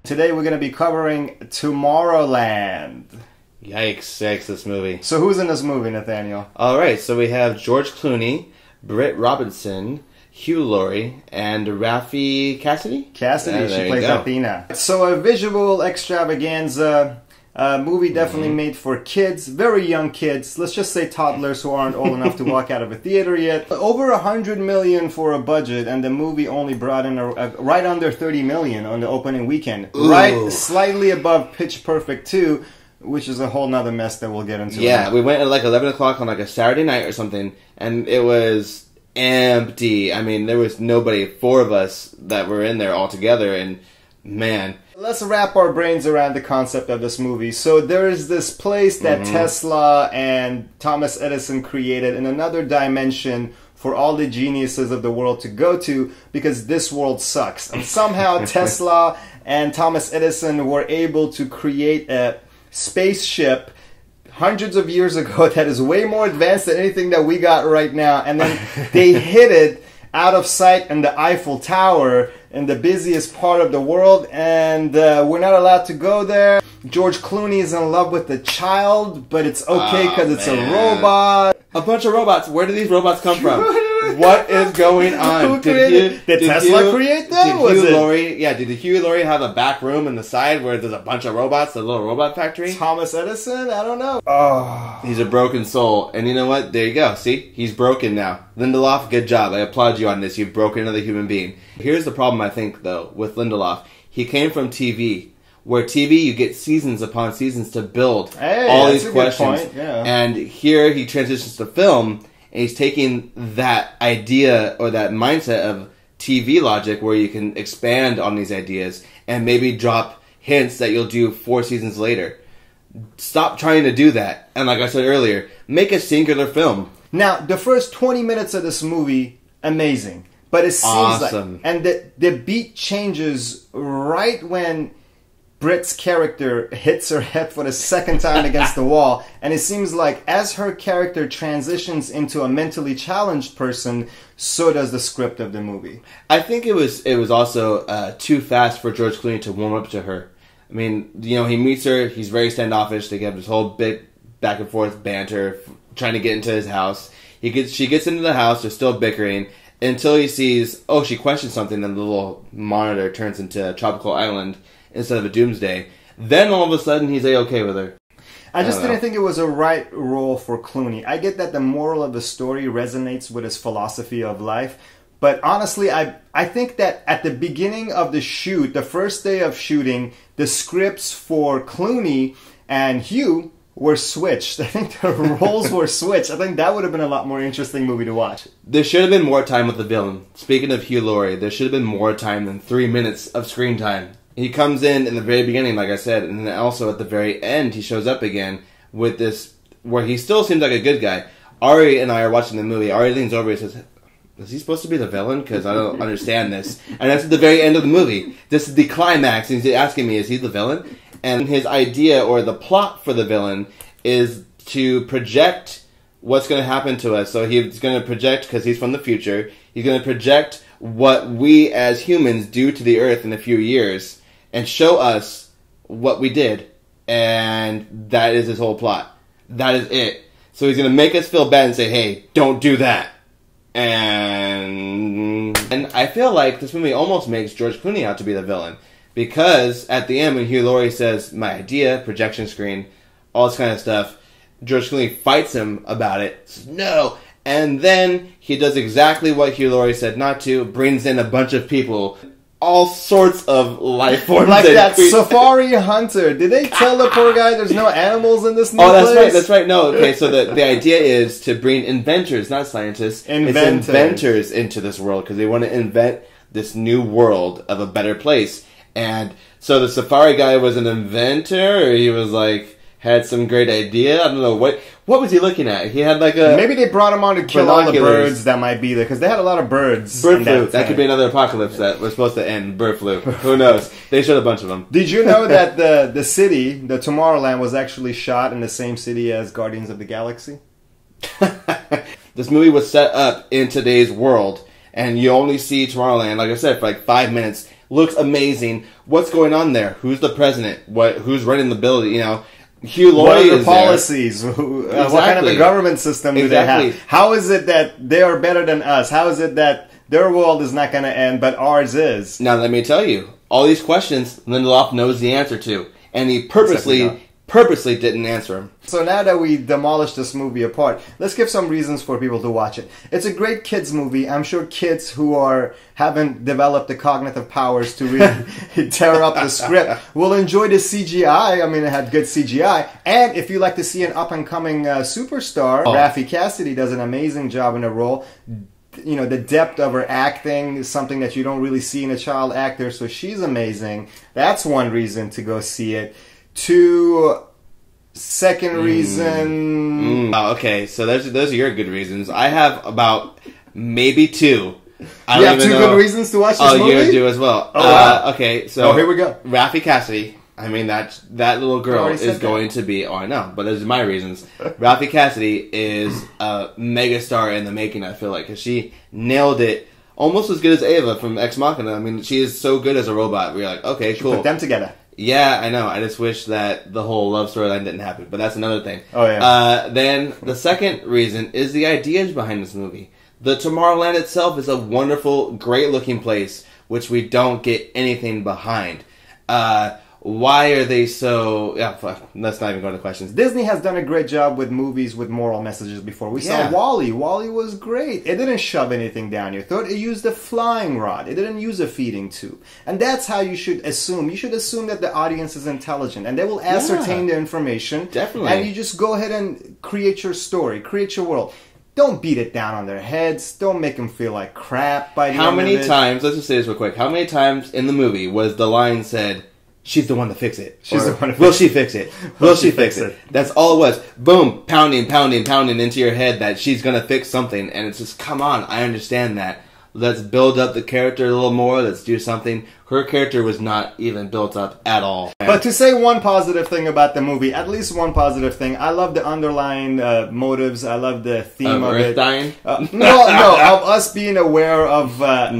Today we're going to be covering Tomorrowland. Yikes, this movie. So who's in this movie, Nathaniel? Alright, so we have George Clooney, Britt Robinson, Hugh Laurie, and Raffi Cassidy? Cassidy, she plays Athena. So a visual extravaganza movie definitely made for kids, very young kids. Let's just say toddlers who aren't old enough to walk out of a theater yet. Over $100 million for a budget, and the movie only brought in right under $30 million on the opening weekend. Ooh. Right, slightly above Pitch Perfect 2, which is a whole nother mess that we'll get into. Yeah, we went at like 11 o'clock on like a Saturday night or something, and it was empty. I mean, there was nobody, 4 of us that were in there all together, and man. Let's wrap our brains around the concept of this movie. So there is this place that Tesla and Thomas Edison created in another dimension for all the geniuses of the world to go to, because this world sucks. And somehow Tesla and Thomas Edison were able to create a spaceship hundreds of years ago that is way more advanced than anything that we got right now. And then they hid it out of sight in the Eiffel Tower in the busiest part of the world, and we're not allowed to go there. George Clooney is in love with the child, but it's okay because it's a robot. A bunch of robots. Where do these robots come from? What is going on? Did Tesla create them? Did Hugh Laurie have a back room in the side where there's a bunch of robots, the little robot factory? Thomas Edison? I don't know. Oh. He's a broken soul. And you know what? There you go. See? He's broken now. Lindelof, good job. I applaud you on this. You've broken another human being. Here's the problem, I think, though, with Lindelof. He came from TV, where TV, you get seasons upon seasons to build all these questions. Good point. Yeah. And here he transitions to film, and he's taking that idea or that mindset of TV logic where you can expand on these ideas and maybe drop hints that you'll do 4 seasons later. Stop trying to do that. And like I said earlier, make a singular film. Now, the first 20 minutes of this movie, amazing. But it seems like... And the beat changes right when Britt's character hits her head for the second time against the wall, and it seems like as her character transitions into a mentally challenged person, so does the script of the movie. I think it was also too fast for George Clooney to warm up to her. I mean, you know, he meets her, he's very standoffish, they get this whole big back and forth banter, trying to get into his house. She gets into the house, they're still bickering, until he sees, she questions something, and the little monitor turns into a tropical island instead of a doomsday. Then all of a sudden he's okay with her. I just didn't think it was a right role for Clooney. I get that the moral of the story resonates with his philosophy of life, but honestly, I think that at the beginning of the shoot, the first day of shooting, the scripts for Clooney and Hugh were switched. I think the roles were switched. I think that would have been a lot more interesting movie to watch. There should have been more time with the villain. Speaking of Hugh Laurie, there should have been more time than 3 minutes of screen time. He comes in the very beginning, like I said, and then also at the very end, he shows up again with this, where he still seems like a good guy. Ari and I are watching the movie. Ari leans over and says, is he supposed to be the villain? Because I don't understand this. And that's at the very end of the movie. This is the climax, and he's asking me, is he the villain? And his idea, or the plot for the villain, is to project what's going to happen to us. So he's going to project, because he's from the future, he's going to project what we as humans do to the earth in a few years, and show us what we did. And that is his whole plot. That is it. So he's going to make us feel bad and say, hey, don't do that. And I feel like this movie almost makes George Clooney out to be the villain. Because at the end, when Hugh Laurie says, my idea, projection screen, all this kind of stuff, George Clooney fights him about it. Says, no. And then he does exactly what Hugh Laurie said not to, brings in a bunch of people, all sorts of life forms. Like that safari hunter. Did they tell the poor guy there's no animals in this new place? That's right. No, okay, so the idea is to bring inventors, not scientists. It's inventors into this world, because they want to invent this new world of a better place. And so the safari guy was an inventor, or he was like, had some great idea. I don't know. What was he looking at? He had like a... Maybe they brought him on to kill all the birds that might be there, because they had a lot of birds. Bird flu. That could be another apocalypse that was supposed to end. Bird flu. Who knows? They showed a bunch of them. Did you know that the city, the Tomorrowland, was actually shot in the same city as Guardians of the Galaxy? This movie was set up in today's world. and you only see Tomorrowland, like I said, for like 5 minutes. Looks amazing. What's going on there? Who's the president? Who's running the building? You know, Hugh Laurie what are the policies? What kind of a government system do they have? How is it that they are better than us? How is it that their world is not going to end, but ours is? Now, let me tell you, all these questions Lindelof knows the answer to, and he purposely didn't answer them. So now that we demolished this movie apart, let's give some reasons for people to watch it. It's a great kids movie. I'm sure kids who haven't developed the cognitive powers to really tear up the script will enjoy the CGI. I mean, it had good CGI. And if you like to see an up-and-coming superstar, Raffi Cassidy does an amazing job in the role. You know, the depth of her acting is something that you don't really see in a child actor, so she's amazing. That's one reason to go see it. Second reason... Oh, okay, so those are your good reasons. I have about maybe two. You have two good reasons to watch this movie? Oh, you do as well. Oh, wow. Okay, so... here we go. Raffi Cassidy. I mean, that little girl is going to be... Oh, I know, but those are my reasons. Raffi Cassidy is a megastar in the making, I feel like, because she nailed it almost as good as Ava from Ex Machina. I mean, she is so good as a robot. We're like, okay, cool. Put them together. Yeah, I know. I just wish that the whole love storyline didn't happen, but that's another thing. Oh, yeah. Then the second reason is the ideas behind this movie. The Tomorrowland itself is a wonderful, great-looking place, which we don't get anything behind. Why are they so... Yeah, fuck. Let's not even go into questions. Disney has done a great job with movies with moral messages before. We saw WALL-E. WALL-E was great. It didn't shove anything down your throat. It used a flying rod. It didn't use a feeding tube. And that's how you should assume. You should assume that the audience is intelligent. And they will ascertain the information. Definitely. And you just go ahead and create your story. Create your world. Don't beat it down on their heads. Don't make them feel like crap by the end of it. How many times... Let's just say this real quick. How many times in the movie was the line said... She's the one to fix it. Will she fix it? Will she fix it? That's all it was. Boom. Pounding into your head that she's going to fix something. And it's just, come on, I understand that. Let's build up the character a little more. Let's do something. Her character was not even built up at all. But to say one positive thing about the movie, at least one positive thing, I love the underlying motives. I love the theme of Earth it. dying? No, of us being aware of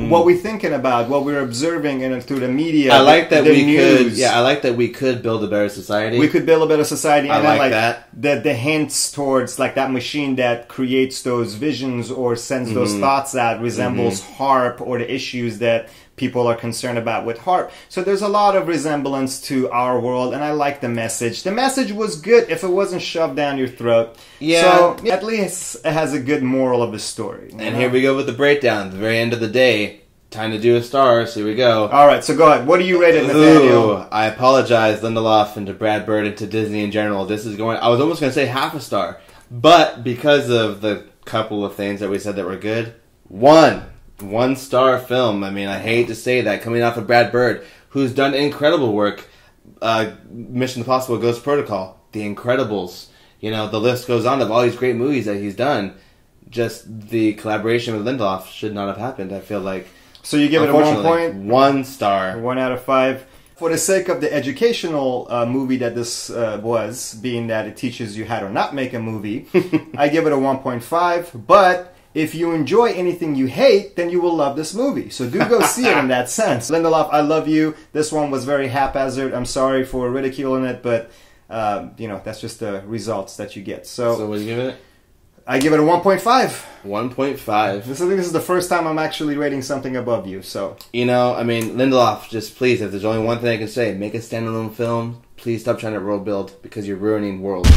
what we're thinking about, what we're observing through the media. I like that news. I like that we could build a better society. We could build a better society. I And like that. The hints towards like that machine that creates those visions or sends those thoughts out resembles HARP or the issues that people are concerned about with HARP. So there's a lot of resemblance to our world, and I like the message. The message was good if it wasn't shoved down your throat. Yeah. So at least it has a good moral of the story. And here we go with the breakdown. At the very end of the day, time to do a stars. Here we go. All right, so go ahead. What do you rate it, Nathaniel? Ooh, I apologize, Lindelof, and to Brad Bird and to Disney in general. This is going... I was almost going to say half a star. But because of the couple of things that we said that were good, one-star film. I mean, I hate to say that, coming off of Brad Bird, who's done incredible work. Mission Impossible Ghost Protocol, The Incredibles. You know, the list goes on of all these great movies that he's done. Just the collaboration with Lindelof should not have happened, I feel like. So you give it a 1 point? 1 star. 1 out of 5. For the sake of the educational movie that this was, being that it teaches you how to not make a movie, I give it a 1.5, but... if you enjoy anything you hate, then you will love this movie. So do go see it in that sense. Lindelof, I love you. This one was very haphazard. I'm sorry for ridiculing it, but you know, that's just the results that you get. So what do you give it? I give it a 1.5. 1.5. I think this is the first time I'm actually rating something above you. So you know, I mean, Lindelof, just please, if there's only one thing I can say, make a standalone film. Please stop trying to world build because you're ruining worlds.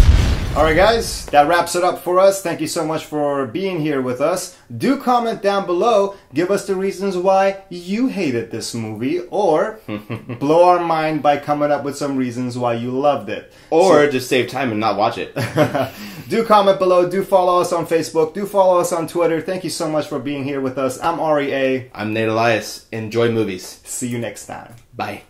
Alright guys, that wraps it up for us. Thank you so much for being here with us. Do comment down below. Give us the reasons why you hated this movie, or blow our mind by coming up with some reasons why you loved it. Or just save time and not watch it. Do comment below. Do follow us on Facebook. Do follow us on Twitter. Thank you so much for being here with us. I'm Ari A. I'm Nate Elias. Enjoy movies. See you next time. Bye.